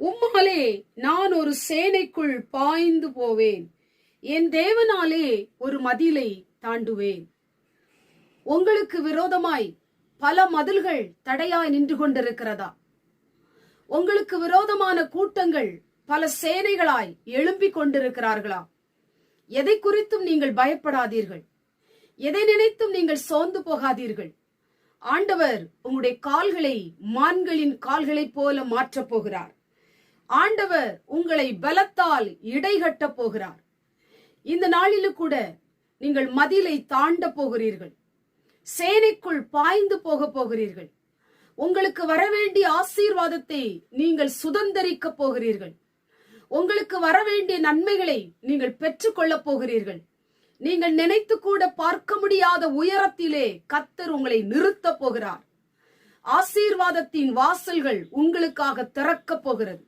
உம்மாலே நான் ஒரு சேனைக்குள் பாய்ந்து போவேன், என் தேவனாலே ஒரு மதிலை தாண்டுவேன். உங்களுக்கு விரோதமாய் பல மதில்கள் தடையாய் நின்று கொண்டிருக்கிறதா? உங்களுக்கு விரோதமான கூட்டங்கள் பல சேனைகளாய் எழும்பிக் கொண்டிருக்கிறார்களா? எதை குறித்தும் நீங்கள் பயப்படாதீர்கள். எதை நினைத்தும் நீங்கள் சோர்ந்து போகாதீர்கள். ஆண்டவர் உங்களுடைய கால்களை மான்களின் கால்களைப் போல மாற்றப் போகிறார். ஆண்டவர் உங்களை பலத்தால் இடைகட்டப் போகிறார். இந்த நாளிலும் கூட நீங்கள் மதிலை தாண்ட போகிறீர்கள். சேனைக்குள் பாய்ந்து போக போகிறீர்கள். உங்களுக்கு வரவேண்டிய ஆசீர்வாதத்தை நீங்கள் சுதந்தரிக்க போகிறீர்கள். உங்களுக்கு வரவேண்டிய நன்மைகளை நீங்கள் பெற்றுக்கொள்ளப் போகிறீர்கள். நீங்கள் நினைத்து கூட பார்க்க முடியாத உயரத்திலே கர்த்தர் உங்களை நிறுத்த போகிறார். ஆசீர்வாதத்தின் வாசல்கள் உங்களுக்காக திறக்க போகிறது.